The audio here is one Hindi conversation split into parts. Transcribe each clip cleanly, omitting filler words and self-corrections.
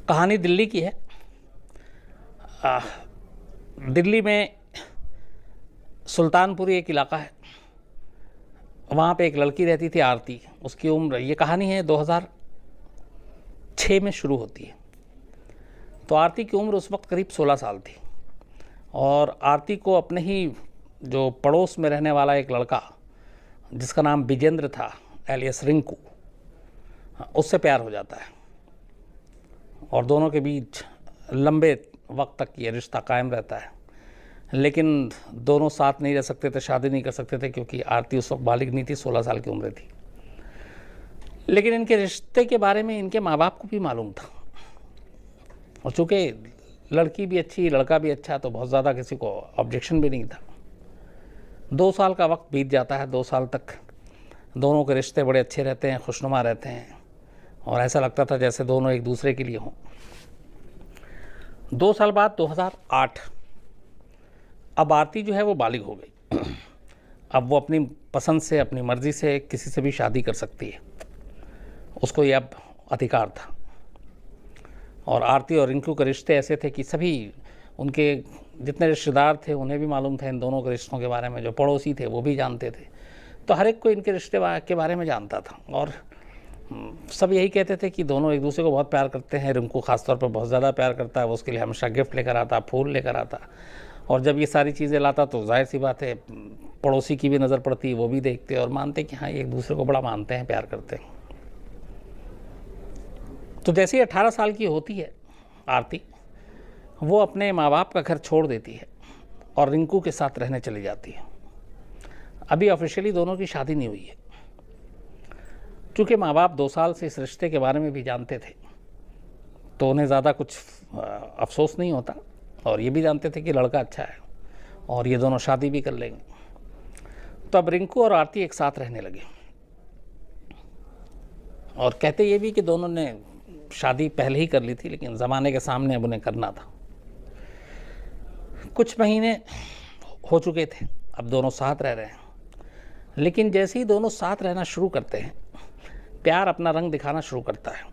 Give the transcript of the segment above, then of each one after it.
कहानी दिल्ली की है। दिल्ली में सुल्तानपुरी एक इलाका है, वहाँ पे एक लड़की रहती थी आरती। उसकी उम्र, ये कहानी है 2006 में शुरू होती है। तो आरती की उम्र उस वक्त करीब 16 साल थी और आरती को अपने ही जो पड़ोस में रहने वाला एक लड़का जिसका नाम विजेंद्र था एलियस रिंकू, उससे प्यार हो जाता है और दोनों के बीच लंबे वक्त तक ये रिश्ता कायम रहता है। लेकिन दोनों साथ नहीं रह सकते थे, शादी नहीं कर सकते थे, क्योंकि आरती उस वक्त बालिग नहीं थी, 16 साल की उम्र थी। लेकिन इनके रिश्ते के बारे में इनके माँ बाप को भी मालूम था और चूँकि लड़की भी अच्छी, लड़का भी अच्छा, तो बहुत ज़्यादा किसी को ऑब्जेक्शन भी नहीं था। 2 साल का वक्त बीत जाता है। 2 साल तक दोनों के रिश्ते बड़े अच्छे रहते हैं, खुशनुमा रहते हैं और ऐसा लगता था जैसे दोनों एक दूसरे के लिए हों। 2 साल बाद 2008, अब आरती जो है वो बालिग हो गई। अब वो अपनी पसंद से, अपनी मर्ज़ी से किसी से भी शादी कर सकती है, उसको ये अब अधिकार था। और आरती और रिंकू के रिश्ते ऐसे थे कि सभी उनके जितने रिश्तेदार थे उन्हें भी मालूम था इन दोनों के रिश्तों के बारे में, जो पड़ोसी थे वो भी जानते थे। तो हर एक को इनके रिश्ते के बारे में जानता था और सब यही कहते थे कि दोनों एक दूसरे को बहुत प्यार करते हैं। रिंकू ख़ासतौर पर बहुत ज़्यादा प्यार करता है, वो उसके लिए हमेशा गिफ्ट लेकर आता, फूल लेकर आता और जब ये सारी चीज़ें लाता तो जाहिर सी बात है पड़ोसी की भी नज़र पड़ती, वो भी देखते और मानते कि हाँ एक दूसरे को बड़ा मानते हैं, प्यार करते हैं। तो जैसे ही 18 साल की होती है आरती, वो अपने माँ बाप का घर छोड़ देती है और रिंकू के साथ रहने चली जाती है। अभी ऑफिशियली दोनों की शादी नहीं हुई है। चूँकि माँ बाप 2 साल से इस रिश्ते के बारे में भी जानते थे तो उन्हें ज़्यादा कुछ अफसोस नहीं होता और ये भी जानते थे कि लड़का अच्छा है और ये दोनों शादी भी कर लेंगे। तो अब रिंकू और आरती एक साथ रहने लगे और कहते ये भी कि दोनों ने शादी पहले ही कर ली थी, लेकिन ज़माने के सामने अब उन्हें करना था। कुछ महीने हो चुके थे, अब दोनों साथ रह रहे हैं। लेकिन जैसे ही दोनों साथ रहना शुरू करते हैं, प्यार अपना रंग दिखाना शुरू करता है।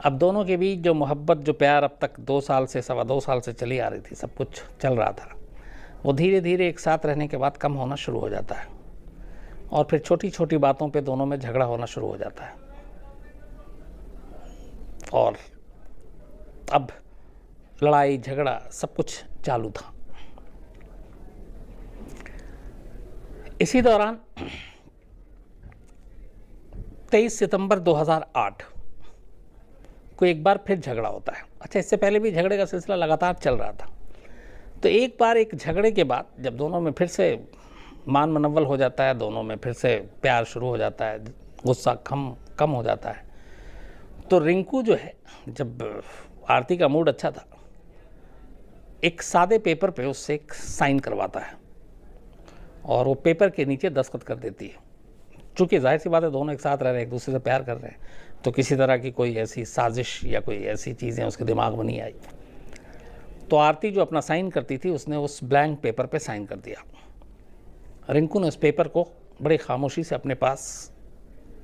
अब दोनों के बीच जो मोहब्बत, जो प्यार अब तक 2 साल से, 2.25 साल से चली आ रही थी, सब कुछ चल रहा था, वो धीरे धीरे एक साथ रहने के बाद कम होना शुरू हो जाता है और फिर छोटी छोटी बातों पे दोनों में झगड़ा होना शुरू हो जाता है। और अब लड़ाई झगड़ा सब कुछ चालू था। इसी दौरान 23 सितंबर 2008 को एक बार फिर झगड़ा होता है। अच्छा, इससे पहले भी झगड़े का सिलसिला लगातार चल रहा था। तो एक बार एक झगड़े के बाद जब दोनों में फिर से मान मनव्वल हो जाता है, दोनों में फिर से प्यार शुरू हो जाता है, गुस्सा कम हो जाता है, तो रिंकू जो है, जब आरती का मूड अच्छा था, एक सादे पेपर पे उससे एक साइन करवाता है और वो पेपर के नीचे दस्तखत कर देती है। चूँकि जाहिर सी बात है दोनों एक साथ रह रहे हैं, एक दूसरे से प्यार कर रहे हैं, तो किसी तरह की कोई ऐसी साजिश या कोई ऐसी चीज़ें उसके दिमाग में नहीं आई। तो आरती जो अपना साइन करती थी, उसने उस ब्लैंक पेपर पे साइन कर दिया। रिंकू ने उस पेपर को बड़ी खामोशी से अपने पास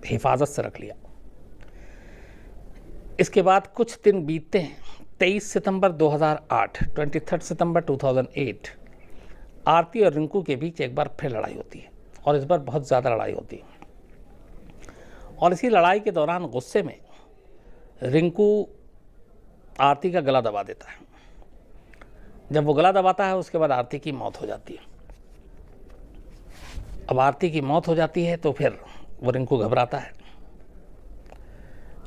हिफाजत से रख लिया। इसके बाद कुछ दिन बीतते हैं। 23 सितंबर 2008, 23 सितंबर 2008, आरती और रिंकू के बीच एक बार फिर लड़ाई होती है और इस बार बहुत ज़्यादा लड़ाई होती है। और इसी लड़ाई के दौरान गुस्से में रिंकू आरती का गला दबा देता है। जब वो गला दबाता है, उसके बाद आरती की मौत हो जाती है। अब आरती की मौत हो जाती है तो फिर वो रिंकू घबराता है,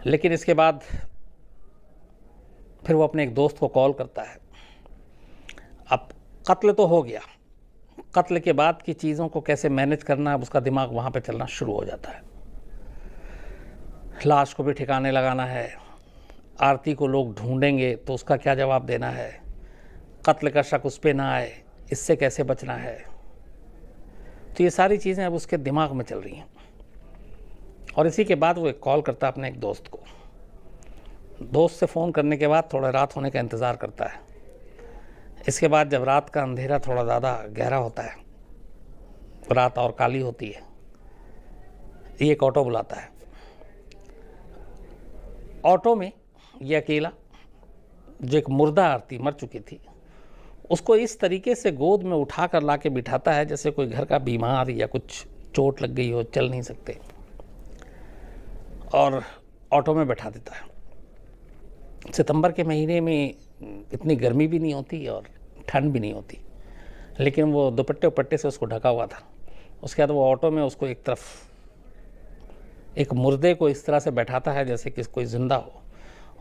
लेकिन इसके बाद फिर वो अपने एक दोस्त को कॉल करता है। अब कत्ल तो हो गया, कत्ल के बाद की चीज़ों को कैसे मैनेज करना, अब उसका दिमाग वहाँ पे चलना शुरू हो जाता है। लाश को भी ठिकाने लगाना है, आरती को लोग ढूंढेंगे तो उसका क्या जवाब देना है, कत्ल का शक उस पर ना आए, इससे कैसे बचना है। तो ये सारी चीज़ें अब उसके दिमाग में चल रही हैं। और इसी के बाद वो एक कॉल करता है अपने एक दोस्त को। दोस्त से फ़ोन करने के बाद थोड़ा रात होने का इंतज़ार करता है। इसके बाद जब रात का अंधेरा थोड़ा ज़्यादा गहरा होता है, रात और काली होती है, ये एक ऑटो बुलाता है। ऑटो में ये अकेला, जो एक मुर्दा आरती मर चुकी थी, उसको इस तरीके से गोद में उठा कर ला के बिठाता है जैसे कोई घर का बीमार या कुछ चोट लग गई हो, चल नहीं सकते, और ऑटो में बैठा देता है। सितंबर के महीने में इतनी गर्मी भी नहीं होती और ठंड भी नहीं होती, लेकिन वो दुपट्टे उपट्टे से उसको ढका हुआ था। उसके बाद वो ऑटो में उसको एक तरफ, एक मुर्दे को इस तरह से बैठाता है जैसे कि कोई जिंदा हो,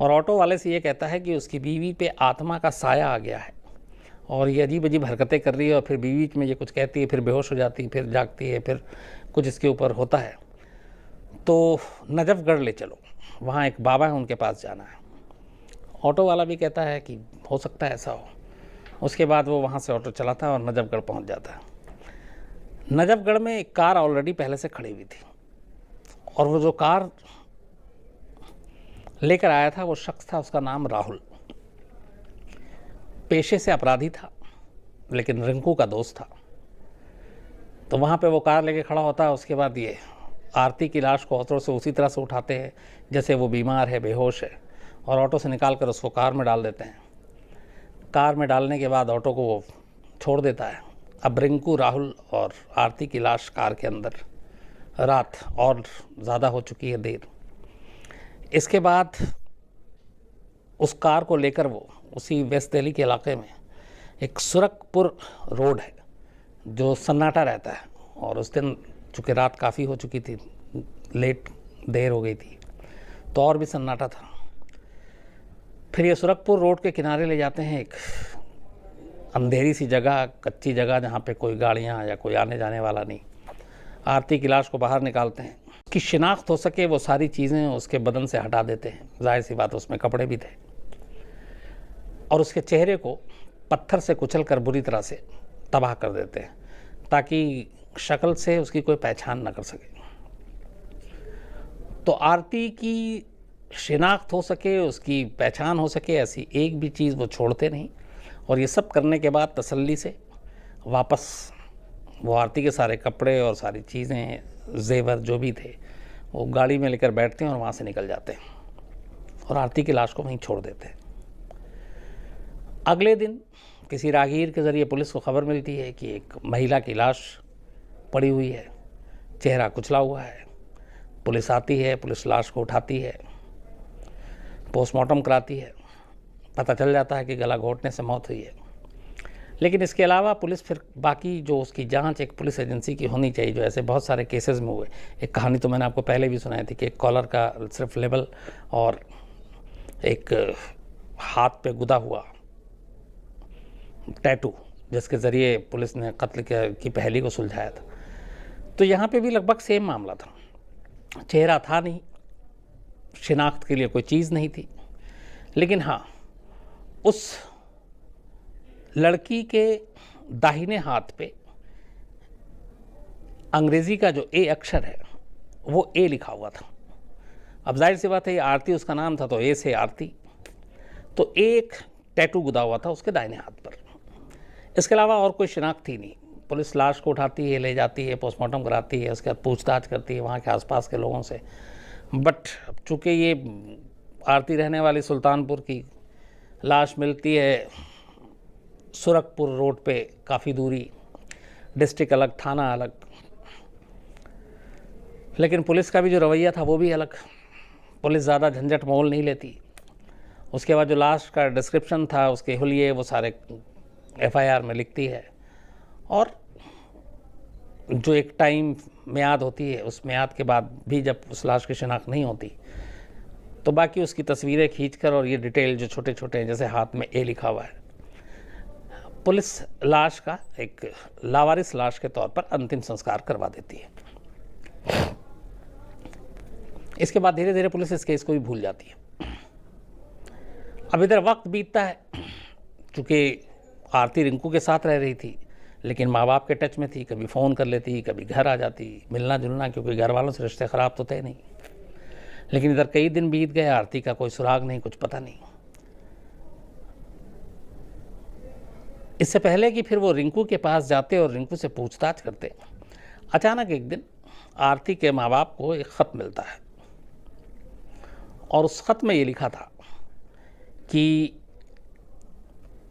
और ऑटो वाले से ये कहता है कि उसकी बीवी पे आत्मा का साया आ गया है और ये अजीब अजीब हरकतें कर रही है, और फिर बीवी में ये कुछ कहती है, फिर बेहोश हो जाती है, फिर जागती है, फिर कुछ इसके ऊपर होता है, तो नजफगढ़ ले चलो, वहाँ एक बाबा है, उनके पास जाना है। ऑटो वाला भी कहता है कि हो सकता है ऐसा हो। उसके बाद वो वहाँ से ऑटो चलाता है और नजफगढ़ पहुँच जाता है। नजफगढ़ में एक कार ऑलरेडी पहले से खड़ी हुई थी, और वो जो कार लेकर आया था वो शख्स था, उसका नाम राहुल। पेशे से अपराधी था, लेकिन रिंकू का दोस्त था। तो वहाँ पे वो कार लेके खड़ा होता है। उसके बाद ये आरती की लाश को ऑटो से उसी तरह से उठाते हैं जैसे वो बीमार है, बेहोश है, और ऑटो से निकाल कर उसको कार में डाल देते हैं। कार में डालने के बाद ऑटो को वो छोड़ देता है। अब रिंकू, राहुल और आरती की लाश कार के अंदर। रात और ज़्यादा हो चुकी है, देर। इसके बाद उस कार को लेकर वो उसी वेस्ट दिल्ली के इलाके में एक सुरखपुर रोड है जो सन्नाटा रहता है, और उस दिन चूँकि रात काफ़ी हो चुकी थी, लेट देर हो गई थी, तो और भी सन्नाटा था। फिर ये सुरखपुर रोड के किनारे ले जाते हैं, एक अंधेरी सी जगह, कच्ची जगह, जहाँ पे कोई गाड़ियाँ या कोई आने जाने वाला नहीं। आरती की लाश को बाहर निकालते हैं, कि शिनाख्त हो सके वो सारी चीज़ें उसके बदन से हटा देते हैं। जाहिर सी बात, उसमें कपड़े भी थे, और उसके चेहरे को पत्थर से कुचल कर बुरी तरह से तबाह कर देते हैं, ताकि शक्ल से उसकी कोई पहचान न कर सके। तो आरती की शिनाख्त हो सके, उसकी पहचान हो सके, ऐसी एक भी चीज़ वो छोड़ते नहीं। और ये सब करने के बाद तसल्ली से वापस वो आरती के सारे कपड़े और सारी चीज़ें, जेवर जो भी थे, वो गाड़ी में लेकर बैठते हैं और वहाँ से निकल जाते हैं, और आरती की लाश को वहीं छोड़ देते हैं। अगले दिन किसी राहगीर के ज़रिए पुलिस को खबर मिलती है कि एक महिला की लाश पड़ी हुई है, चेहरा कुचला हुआ है। पुलिस आती है, पुलिस लाश को उठाती है, पोस्टमार्टम कराती है। पता चल जाता है कि गला घोंटने से मौत हुई है। लेकिन इसके अलावा पुलिस फिर बाकी जो उसकी जांच एक पुलिस एजेंसी की होनी चाहिए, जो ऐसे बहुत सारे केसेस में हुए। एक कहानी तो मैंने आपको पहले भी सुनाई थी कि एक कॉलर का सिर्फ लेबल और एक हाथ पे गुदा हुआ टैटू, जिसके ज़रिए पुलिस ने कत्ल की पहली को सुलझाया था। तो यहाँ पे भी लगभग सेम मामला था। चेहरा था नहीं, शिनाख्त के लिए कोई चीज़ नहीं थी, लेकिन हाँ, उस लड़की के दाहिने हाथ पे अंग्रेज़ी का जो ए अक्षर है वो ए लिखा हुआ था। अब जाहिर सी बात है, ये आरती उसका नाम था, तो ए से आरती, तो एक टैटू गुदा हुआ था उसके दाहिने हाथ पर। इसके अलावा और कोई शिनाख्त थी नहीं। पुलिस लाश को उठाती है, ले जाती है, पोस्टमार्टम कराती है, उसके बाद पूछताछ करती है वहाँ के आसपास के लोगों से। बट चूँकि ये आरती रहने वाली सुल्तानपुर की लाश मिलती है सुरखपुर रोड पे, काफ़ी दूरी, डिस्ट्रिक्ट अलग, थाना अलग, लेकिन पुलिस का भी जो रवैया था वो भी अलग। पुलिस ज़्यादा झंझट मोल नहीं लेती। उसके बाद जो लाश का डिस्क्रिप्शन था, उसके हुलिये, वो सारे एफआईआर में लिखती है, और जो एक टाइम मियाद होती है, उस मियाद के बाद भी जब उस लाश की शिनाख्त नहीं होती, तो बाकी उसकी तस्वीरें खींचकर और ये डिटेल जो छोटे छोटे, जैसे हाथ में ए लिखा हुआ है, पुलिस लाश का एक लावारिस लाश के तौर पर अंतिम संस्कार करवा देती है। इसके बाद धीरे धीरे पुलिस इस केस को भी भूल जाती है। अब इधर वक्त बीतता है, चूँकि आरती रिंकू के साथ रह रही थी, लेकिन माँ बाप के टच में थी, कभी फ़ोन कर लेती, कभी घर आ जाती, मिलना जुलना, क्योंकि घर वालों से रिश्ते ख़राब तो थे नहीं। लेकिन इधर कई दिन बीत गए, आरती का कोई सुराग नहीं, कुछ पता नहीं। इससे पहले कि फिर वो रिंकू के पास जाते और रिंकू से पूछताछ करते, अचानक एक दिन आरती के माँ बाप को एक ख़त मिलता है, और उस ख़त में ये लिखा था कि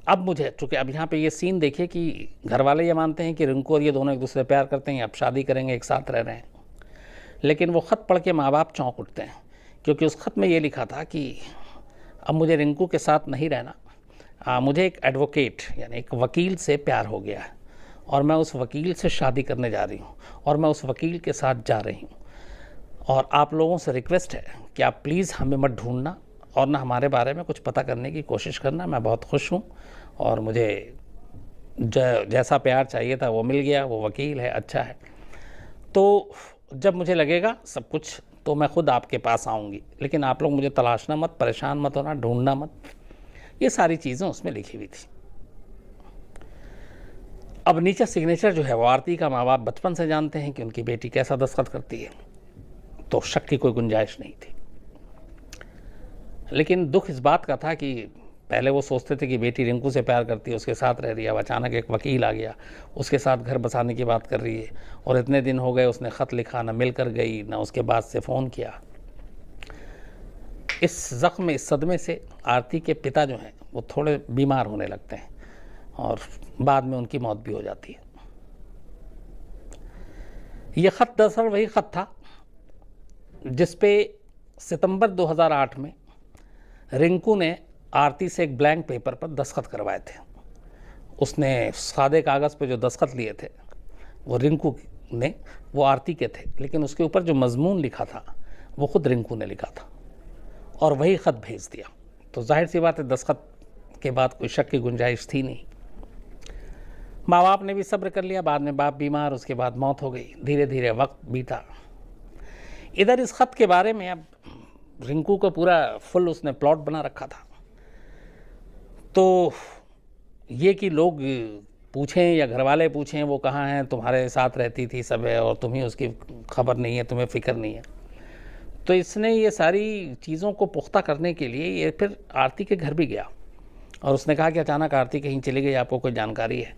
अब मुझे, चूँकि अब यहाँ पे ये सीन देखिए कि घर वाले ये मानते हैं कि रिंकू और ये दोनों एक दूसरे से प्यार करते हैं, अब शादी करेंगे, एक साथ रह रहे हैं। लेकिन वो ख़त पढ़ के माँ बाप चौंक उठते हैं, क्योंकि उस ख़त में ये लिखा था कि अब मुझे रिंकू के साथ नहीं रहना, मुझे एक एडवोकेट यानी एक वकील से प्यार हो गया है और मैं उस वकील से शादी करने जा रही हूँ और मैं उस वकील के साथ जा रही हूँ। और आप लोगों से रिक्वेस्ट है कि आप प्लीज़ हमें मत ढूंढना और ना हमारे बारे में कुछ पता करने की कोशिश करना। मैं बहुत खुश हूँ और मुझे जैसा प्यार चाहिए था वो मिल गया, वो वकील है, अच्छा है। तो जब मुझे लगेगा सब कुछ तो मैं खुद आपके पास आऊँगी, लेकिन आप लोग मुझे तलाशना मत, परेशान मत होना, ढूंढना मत। ये सारी चीज़ें उसमें लिखी हुई थी। अब नीचे सिग्नेचर जो है वो आरती का माँ बाप बचपन से जानते हैं कि उनकी बेटी कैसा दस्तखत करती है, तो शक की कोई गुंजाइश नहीं थी। लेकिन दुख इस बात का था कि पहले वो सोचते थे कि बेटी रिंकू से प्यार करती है, उसके साथ रह रही है, अब अचानक एक वकील आ गया, उसके साथ घर बसाने की बात कर रही है और इतने दिन हो गए उसने ख़त लिखा, ना मिल कर गई, ना उसके बाद से फ़ोन किया। इस ज़ख्म, इस सदमे से आरती के पिता जो हैं वो थोड़े बीमार होने लगते हैं और बाद में उनकी मौत भी हो जाती है। ये ख़त दरअसल वही ख़त था जिस पे सितंबर 2008 में रिंकू ने आरती से एक ब्लैंक पेपर पर दस्तखत करवाए थे। उसने सादे कागज़ पे जो दस्तखत लिए थे वो रिंकू ने, वो आरती के थे, लेकिन उसके ऊपर जो मजमून लिखा था वो खुद रिंकू ने लिखा था और वही ख़त भेज दिया। तो जाहिर सी बात है दस्तखत के बाद कोई शक की गुंजाइश थी नहीं। माँ बाप ने भी सब्र कर लिया, बाद में बाप बीमार, उसके बाद मौत हो गई, धीरे धीरे वक्त बीता। इधर इस ख़त के बारे में अब रिंकू को पूरा फुल उसने प्लॉट बना रखा था। तो ये कि लोग पूछें या घर वाले पूछें वो कहाँ हैं, तुम्हारे साथ रहती थी सब है और तुम्हें उसकी खबर नहीं है, तुम्हें फ़िक्र नहीं है। तो इसने ये सारी चीज़ों को पुख्ता करने के लिए ये फिर आरती के घर भी गया और उसने कहा कि अचानक आरती कहीं चली गई, आपको कोई जानकारी है?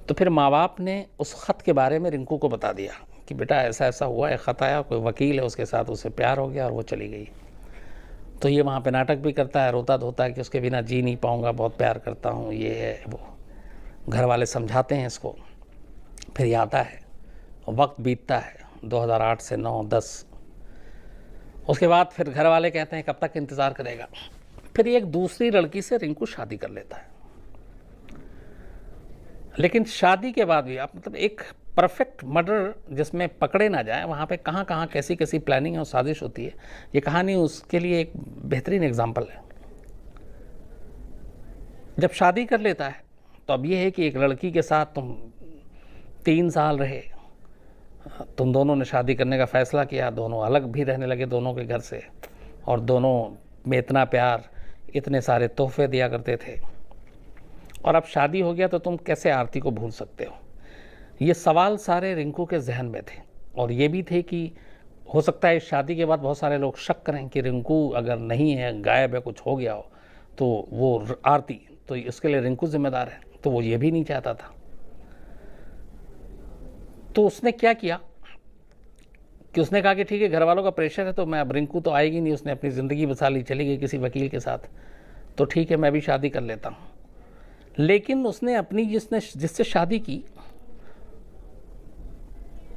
तो फिर माँ बाप ने उस ख़त के बारे में रिंकू को बता दिया कि बेटा ऐसा ऐसा हुआ, एक ख़त आया, कोई वकील है, उसके साथ उससे प्यार हो गया और वो चली गई। तो ये वहाँ पे नाटक भी करता है, रोता धोता है कि उसके बिना जी नहीं पाऊँगा, बहुत प्यार करता हूँ, ये है वो। घर वाले समझाते हैं इसको, फिर ये आता है, वक्त बीतता है 2008 से 9-10। उसके बाद फिर घर वाले कहते हैं कब तक इंतज़ार करेगा। फिर एक दूसरी लड़की से रिंकू शादी कर लेता है। लेकिन शादी के बाद भी आप मतलब एक परफेक्ट मर्डर जिसमें पकड़े ना जाए, वहाँ पे कहाँ कहाँ कैसी कैसी प्लानिंग और साजिश होती है, ये कहानी उसके लिए एक बेहतरीन एग्जाम्पल है। जब शादी कर लेता है तो अब ये है कि एक लड़की के साथ तुम 3 साल रहे, तुम दोनों ने शादी करने का फ़ैसला किया, दोनों अलग भी रहने लगे दोनों के घर से, और दोनों में इतना प्यार, इतने सारे तोहफे दिया करते थे, और अब शादी हो गया तो तुम कैसे आरती को भूल सकते हो? ये सवाल सारे रिंकू के जहन में थे और ये भी थे कि हो सकता है इस शादी के बाद बहुत सारे लोग शक करें कि रिंकू अगर नहीं है, गायब है, कुछ हो गया हो, तो वो आरती, तो इसके लिए रिंकू जिम्मेदार है। तो वो ये भी नहीं चाहता था। तो उसने क्या किया कि उसने कहा कि ठीक है, घर वालों का प्रेशर है तो मैं, अब रिंकू तो आएगी नहीं, उसने अपनी ज़िंदगी बसा ली, चली गई किसी वकील के साथ, तो ठीक है मैं भी शादी कर लेता हूँ। लेकिन उसने अपनी जिससे शादी की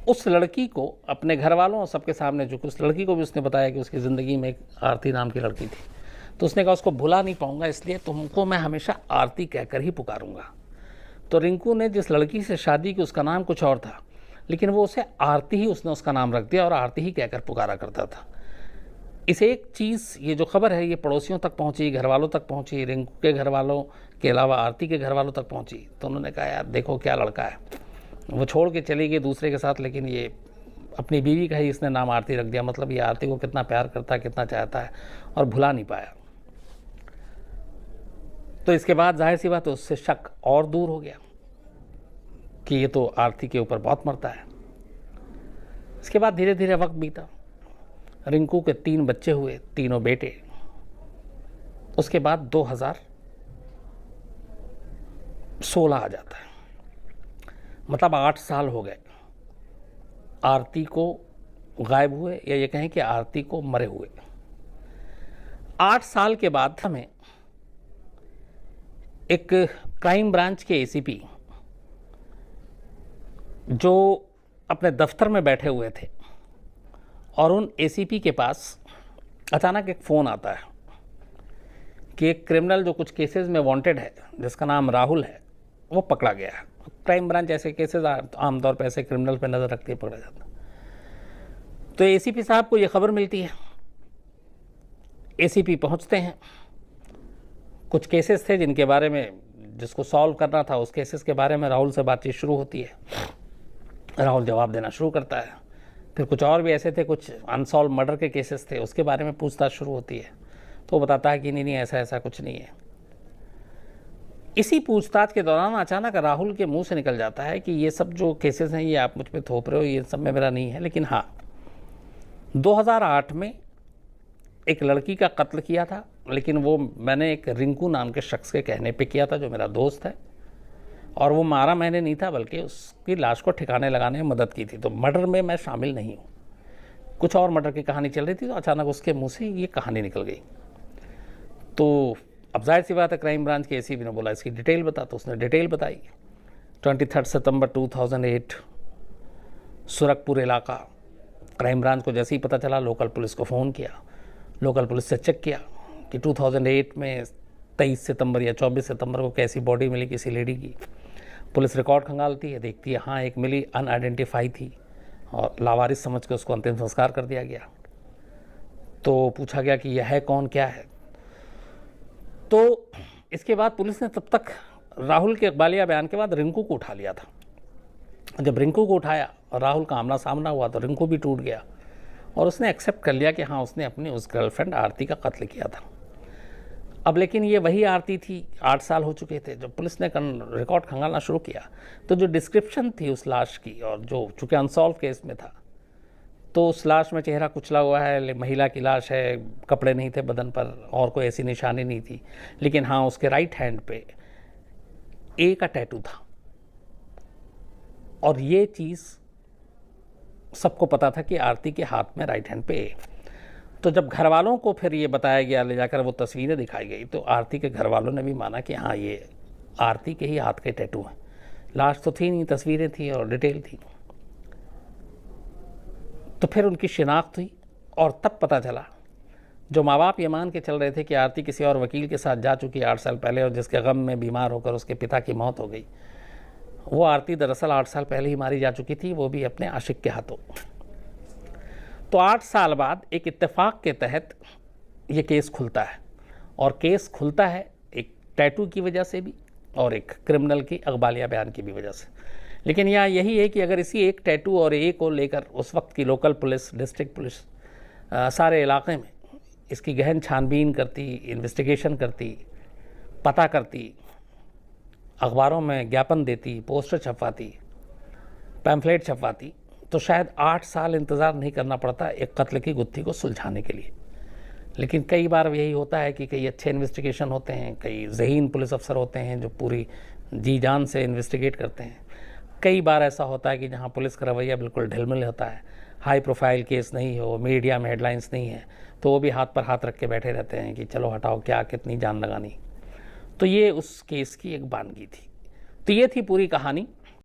उस लड़की को अपने घर वालों और सबके सामने, जो कि उस लड़की को भी उसने बताया कि उसकी ज़िंदगी में एक आरती नाम की लड़की थी, तो उसने कहा उसको भुला नहीं पाऊंगा, इसलिए तुमको मैं हमेशा आरती कहकर ही पुकारूंगा। तो रिंकू ने जिस लड़की से शादी की उसका नाम कुछ और था, लेकिन वो उसे आरती ही, उसने उसका नाम रख दिया और आरती ही कहकर पुकारा करता था। इसे एक चीज़, ये जो खबर है ये पड़ोसियों तक पहुंची, घर वालों तक पहुंची, रिंकू के घर वालों के अलावा आरती के घर वालों तक पहुंची। तो उन्होंने कहा यार देखो क्या लड़का है, वो छोड़ के चली गई दूसरे के साथ, लेकिन ये अपनी बीवी का ही इसने नाम आरती रख दिया, मतलब ये आरती को कितना प्यार करता है, कितना चाहता है, और भुला नहीं पाया। तो इसके बाद जाहिर सी बात है उससे शक और दूर हो गया कि ये तो आरती के ऊपर बहुत मरता है। इसके बाद धीरे धीरे वक्त बीता, रिंकू के 3 बच्चे हुए, तीनों बेटे। उसके बाद 2016 आ जाता है, मतलब 8 साल हो गए आरती को गायब हुए, या ये कहें कि आरती को मरे हुए। 8 साल के बाद हमें एक क्राइम ब्रांच के एसीपी जो अपने दफ्तर में बैठे हुए थे और उन एसीपी के पास अचानक एक फ़ोन आता है कि एक क्रिमिनल जो कुछ केसेस में वांटेड है, जिसका नाम राहुल है, वो पकड़ा गया है। क्राइम ब्रांच ऐसे केसेस आमतौर पर ऐसे क्रिमिनल पे नज़र रखती है, पकड़ा जाता है। तो एसीपी साहब को ये खबर मिलती है, एसीपी पहुंचते हैं। कुछ केसेस थे जिनके बारे में, जिसको सॉल्व करना था, उस केसेस के बारे में राहुल से बातचीत शुरू होती है। राहुल जवाब देना शुरू करता है। फिर कुछ और भी ऐसे थे, कुछ अनसॉल्व मर्डर के केसेस थे, उसके बारे में पूछताछ शुरू होती है। तो वो बताता है कि नहीं ऐसा ऐसा कुछ नहीं है। इसी पूछताछ के दौरान अचानक राहुल के मुंह से निकल जाता है कि ये सब जो केसेस हैं ये आप मुझ पे थोप रहे हो, ये सब में मेरा नहीं है। लेकिन हाँ, 2008 में एक लड़की का कत्ल किया था, लेकिन वो मैंने एक रिंकू नाम के शख्स के कहने पे किया था, जो मेरा दोस्त है, और वो मारा मैंने नहीं था, बल्कि उसकी लाश को ठिकाने लगाने में मदद की थी। तो मर्डर में मैं शामिल नहीं हूँ। कुछ और मर्डर की कहानी चल रही थी, तो अचानक उसके मुंह से ये कहानी निकल गई। तो अब जाहिर सी बात है, क्राइम ब्रांच के एसीपी ने बोला इसकी डिटेल बता, तो उसने डिटेल बताई। 23 सितंबर 2008 सुरखपुर इलाका। क्राइम ब्रांच को जैसे ही पता चला, लोकल पुलिस को फ़ोन किया। लोकल पुलिस से चेक किया कि 2008 में 23 सितंबर या 24 सितंबर को कैसी बॉडी मिली किसी लेडी की। पुलिस रिकॉर्ड खंगालती है, देखती है हाँ एक मिली, अनआइडेंटिफाई थी, और लावारिस समझ के उसको अंतिम संस्कार कर दिया गया। तो पूछा गया कि यह है कौन, क्या है। तो इसके बाद पुलिस ने तब तक राहुल के इकबालिया बयान के बाद रिंकू को उठा लिया था। जब रिंकू को उठाया और राहुल का आमना सामना हुआ, तो रिंकू भी टूट गया और उसने एक्सेप्ट कर लिया कि हाँ उसने अपनी उस गर्लफ्रेंड आरती का कत्ल किया था। अब लेकिन ये वही आरती थी, 8 साल हो चुके थे। जब पुलिस ने रिकॉर्ड खंगालना शुरू किया, तो जो डिस्क्रिप्शन थी उस लाश की, और जो चूँकि अनसॉल्व केस में था, तो उस लाश में चेहरा कुचला हुआ है, महिला की लाश है, कपड़े नहीं थे बदन पर और कोई ऐसी निशानी नहीं थी। लेकिन हाँ उसके राइट हैंड पे ए का टैटू था, और ये चीज़ सबको पता था कि आरती के हाथ में राइट हैंड पे ए। तो जब घर वालों को फिर ये बताया गया, ले जाकर वो तस्वीरें दिखाई गई, तो आरती के घर वालों ने भी माना कि हाँ ये आरती के ही हाथ के टैटू हैं। लाश तो थी नहीं, तस्वीरें थी और डिटेल थी। तो फिर उनकी शिनाख्त हुई, और तब पता चला, जो माँ बाप ये मान के चल रहे थे कि आरती किसी और वकील के साथ जा चुकी 8 साल पहले, और जिसके गम में बीमार होकर उसके पिता की मौत हो गई, वो आरती दरअसल 8 साल पहले ही मारी जा चुकी थी, वो भी अपने आशिक के हाथों। तो 8 साल बाद एक इत्तेफाक के तहत ये केस खुलता है, और केस खुलता है एक टैटू की वजह से भी और एक क्रिमिनल की इकबालिया बयान की भी वजह से। लेकिन यहाँ यही है कि अगर इसी एक टैटू और ए को लेकर उस वक्त की लोकल पुलिस, डिस्ट्रिक्ट पुलिस सारे इलाके में इसकी गहन छानबीन करती, इन्वेस्टिगेशन करती, पता करती, अखबारों में ज्ञापन देती, पोस्टर छपवाती, पैम्फलेट छपवाती, तो शायद 8 साल इंतज़ार नहीं करना पड़ता एक कत्ल की गुत्थी को सुलझाने के लिए। लेकिन कई बार यही होता है कि कई अच्छे इन्वेस्टिगेशन होते हैं, कई ज़हीन पुलिस अफसर होते हैं जो पूरी जी जान से इन्वेस्टिगेट करते हैं। कई बार ऐसा होता है कि जहाँ पुलिस का रवैया बिल्कुल ढिलमिल होता है, हाई प्रोफाइल केस नहीं हो, मीडिया में हेडलाइंस नहीं है, तो वो भी हाथ पर हाथ रख के बैठे रहते हैं कि चलो हटाओ, क्या कितनी जान लगानी। तो ये उस केस की एक बानगी थी। तो ये थी पूरी कहानी।